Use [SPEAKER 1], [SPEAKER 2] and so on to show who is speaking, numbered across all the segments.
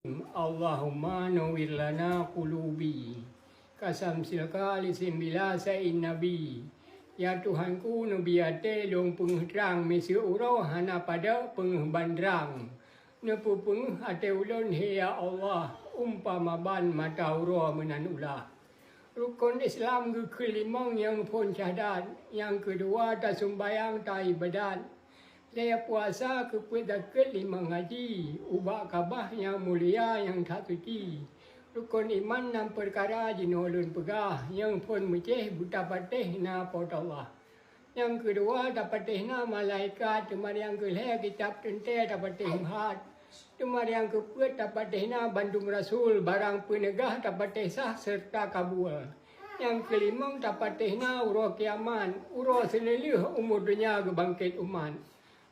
[SPEAKER 1] Allahumma nawwir lana qulubi kasamsil kali sembilan sain nabi. Ya Tuhanku Nabi ate long penghterang mesi uro hana pada pengbandrang. Nepu peng ate ulun he ya Allah umpama ban mata uro menan ulah. Rukun Islam kelimang yang pun syahadat, yang kedua tak sembahyang tak ibadat. Saya puasa kepada lima ngaji, ubah kabah yang mulia yang tak suci. Rukun iman dan perkara jinolun pegah, yang pun meceh buta patih na pot Allah. Yang kedua dapat tehna malaikat, temar yang kelih kitab tente dapat tehmat. Temar yang keempat dapat tehna bandung rasul, barang penegah dapat tehsah serta kabul. Yang kelima dapat tehna uro kiaman, uro selelih umur dunia kebangkit umat.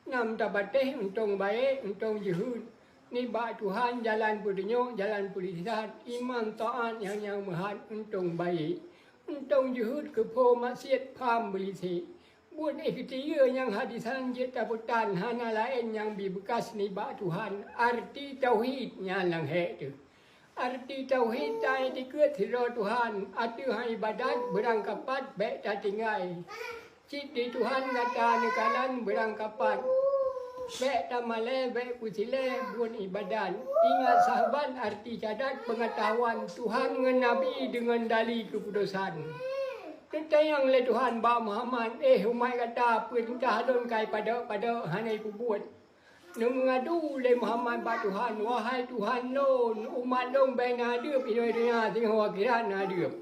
[SPEAKER 1] 6 dapat teh untung baik, untung jihud. Ni bak Tuhan jalan pudunya, jalan pulisat. Iman taat yang mahat, untung baik. Untung jihud kepo maksiat pam belisik. Buat ketiga yang hadisan jeta putan, hana lain yang bekas ni bak Tuhan. Arti tauhidnya lang hek tu. Arti tauhid tai dikut hiro Tuhan. Atu hai ibadat berangkapat baik tak tinggal. Cik di Tuhan kata nekalan berangkapat. Baik tamale, baik pusile, buat ibadat. Ingat sahabat arti cadat pengetahuan Tuhan dengan Nabi dengan dali keputusan. Ketayang le Tuhan ba Muhammad, umai kata perintah don kai pada hanai buat. Mengadu le Muhammad ba Tuhan, wahai Tuhan non, umat dong baik nadep inoi dunia tengok akhirat nadep.